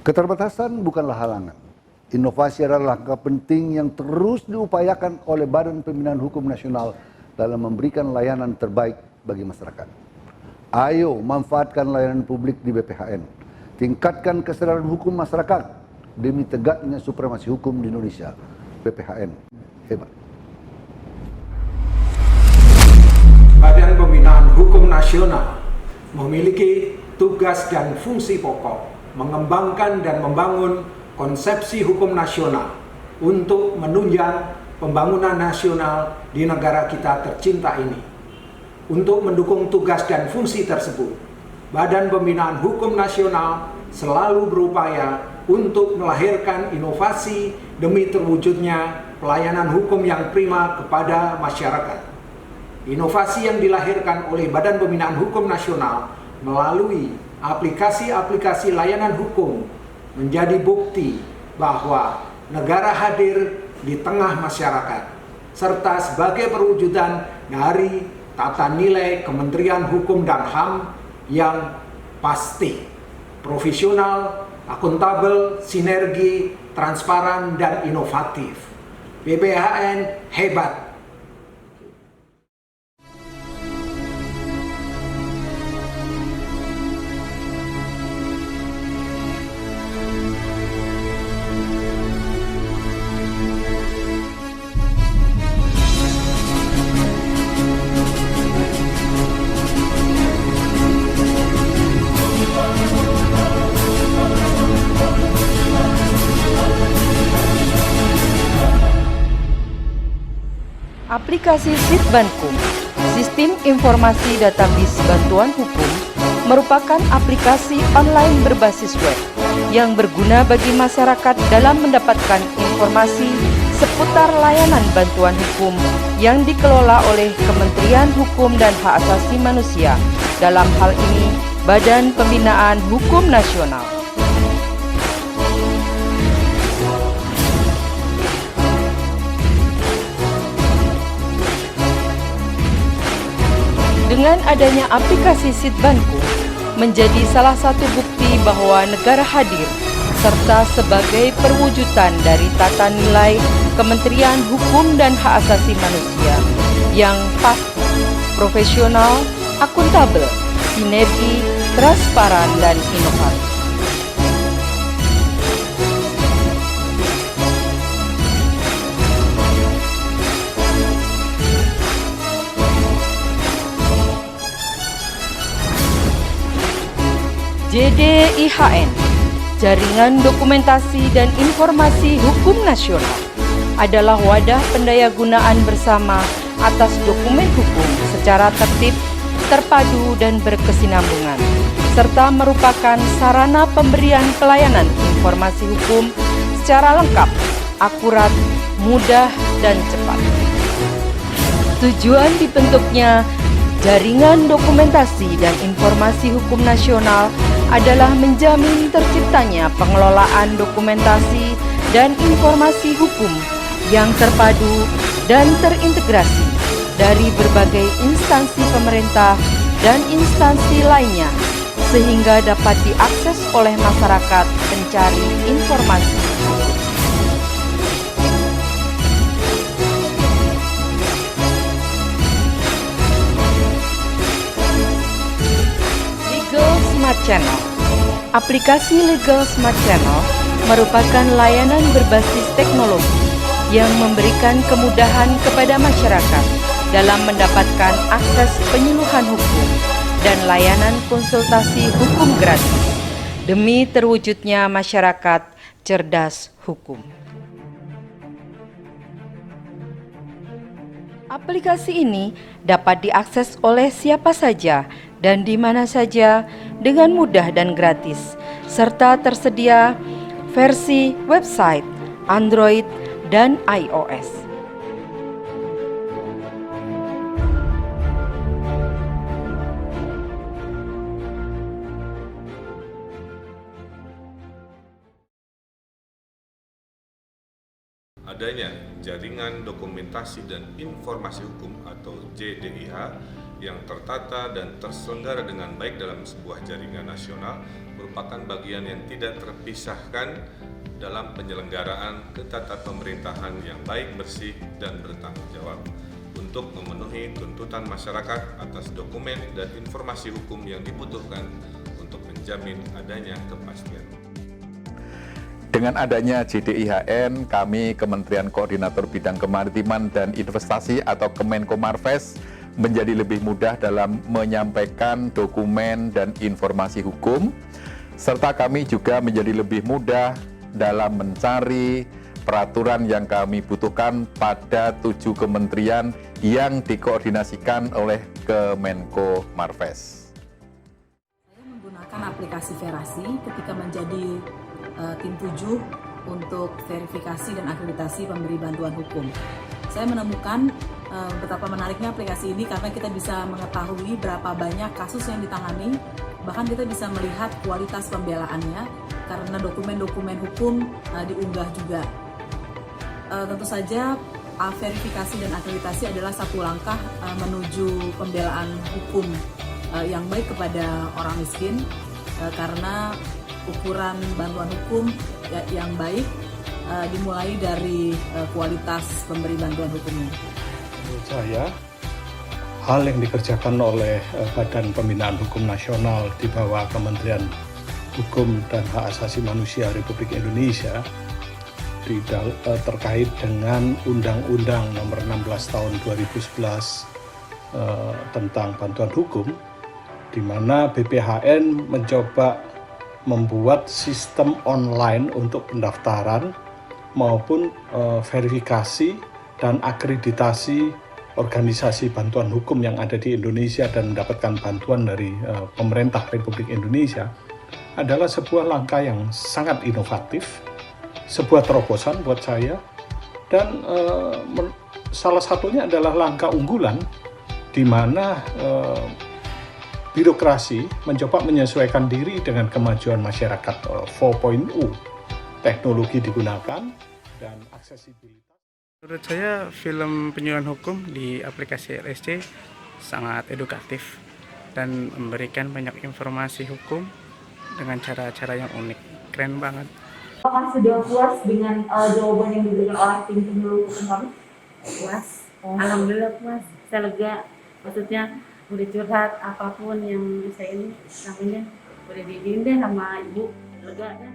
Keterbatasan bukanlah halangan. Inovasi adalah langkah penting yang terus diupayakan oleh Badan Pembinaan Hukum Nasional dalam memberikan layanan terbaik bagi masyarakat. Ayo manfaatkan layanan publik di BPHN. Tingkatkan kesadaran hukum masyarakat demi tegaknya supremasi hukum di Indonesia. BPHN hebat. Badan Pembinaan Hukum Nasional memiliki tugas dan fungsi pokok mengembangkan dan membangun konsepsi hukum nasional untuk menunjang pembangunan nasional di negara kita tercinta ini. Untuk mendukung tugas dan fungsi tersebut, Badan Pembinaan Hukum Nasional selalu berupaya untuk melahirkan inovasi demi terwujudnya pelayanan hukum yang prima kepada masyarakat. Inovasi yang dilahirkan oleh Badan Pembinaan Hukum Nasional melalui aplikasi-aplikasi layanan hukum menjadi bukti bahwa negara hadir di tengah masyarakat, serta sebagai perwujudan dari tata nilai Kementerian Hukum dan HAM yang pasti, profesional, akuntabel, sinergi, transparan, dan inovatif. BPHN hebat. Aplikasi Sitbankum, Sistem Informasi Database Bantuan Hukum, merupakan aplikasi online berbasis web yang berguna bagi masyarakat dalam mendapatkan informasi seputar layanan bantuan hukum yang dikelola oleh Kementerian Hukum dan Hak Asasi Manusia, dalam hal ini Badan Pembinaan Hukum Nasional. Dengan adanya aplikasi Sitbankum menjadi salah satu bukti bahwa negara hadir serta sebagai perwujudan dari tata nilai Kementerian Hukum dan Hak Asasi Manusia yang pasti, profesional, akuntabel, sinergi, transparan, dan inovatif. JDIHN, Jaringan Dokumentasi dan Informasi Hukum Nasional, adalah wadah pendayagunaan bersama atas dokumen hukum secara tertib, terpadu, dan berkesinambungan, serta merupakan sarana pemberian pelayanan informasi hukum secara lengkap, akurat, mudah, dan cepat. Tujuan dibentuknya Jaringan Dokumentasi dan Informasi Hukum Nasional adalah menjamin terciptanya pengelolaan dokumentasi dan informasi hukum yang terpadu dan terintegrasi dari berbagai instansi pemerintah dan instansi lainnya, sehingga dapat diakses oleh masyarakat pencari informasi. Legal Smart Channel. Aplikasi Legal Smart Channel merupakan layanan berbasis teknologi yang memberikan kemudahan kepada masyarakat dalam mendapatkan akses penyuluhan hukum dan layanan konsultasi hukum gratis demi terwujudnya masyarakat cerdas hukum. Aplikasi ini dapat diakses oleh siapa saja dan di mana saja dengan mudah dan gratis, serta tersedia versi website, Android, dan iOS. adanya jaringan dokumentasi dan informasi hukum atau JDIH yang tertata dan terselenggara dengan baik dalam sebuah jaringan nasional merupakan bagian yang tidak terpisahkan dalam penyelenggaraan ketatapemerintah yang baik, bersih, dan bertanggung jawab untuk memenuhi tuntutan masyarakat atas dokumen dan informasi hukum yang dibutuhkan untuk menjamin adanya kepastian. Dengan adanya JDIHN, kami Kementerian Koordinator Bidang Kemaritiman dan Investasi atau Kemenko Marves menjadi lebih mudah dalam menyampaikan dokumen dan informasi hukum, serta kami juga menjadi lebih mudah dalam mencari peraturan yang kami butuhkan pada 7 kementerian yang dikoordinasikan oleh Kemenko Marves. Saya menggunakan aplikasi Verasi ketika menjadi tim 7 untuk verifikasi dan akreditasi pemberi bantuan hukum. Saya menemukan betapa menariknya aplikasi ini karena kita bisa mengetahui berapa banyak kasus yang ditangani, bahkan kita bisa melihat kualitas pembelaannya karena dokumen-dokumen hukum diunggah juga. Tentu saja verifikasi dan akreditasi adalah satu langkah menuju pembelaan hukum yang baik kepada orang miskin karena ukuran bantuan hukum yang baik dimulai dari kualitas pemberi bantuan hukumnya. Menurut saya, hal yang dikerjakan oleh Badan Pembinaan Hukum Nasional di bawah Kementerian Hukum dan Hak Asasi Manusia Republik Indonesia terkait dengan Undang-Undang Nomor 16 Tahun 2011 tentang bantuan hukum, di mana BPHN mencoba membuat sistem online untuk pendaftaran maupun verifikasi dan akreditasi organisasi bantuan hukum yang ada di Indonesia dan mendapatkan bantuan dari pemerintah Republik Indonesia adalah sebuah langkah yang sangat inovatif, sebuah terobosan buat saya, dan salah satunya adalah langkah unggulan di mana birokrasi mencoba menyesuaikan diri dengan kemajuan masyarakat 4.0. Teknologi digunakan dan aksesibilitas. Menurut saya film penyuluhan hukum di aplikasi RSC sangat edukatif dan memberikan banyak informasi hukum dengan cara-cara yang unik. Keren banget. Apakah sudah puas dengan jawaban yang diberikan oleh tim penyuluh hukum kami? Puas. Alhamdulillah puas. Saya lega. Maksudnya udah curhat apapun yang saya ini namanya udah dibimbing sama ibu, lega ya.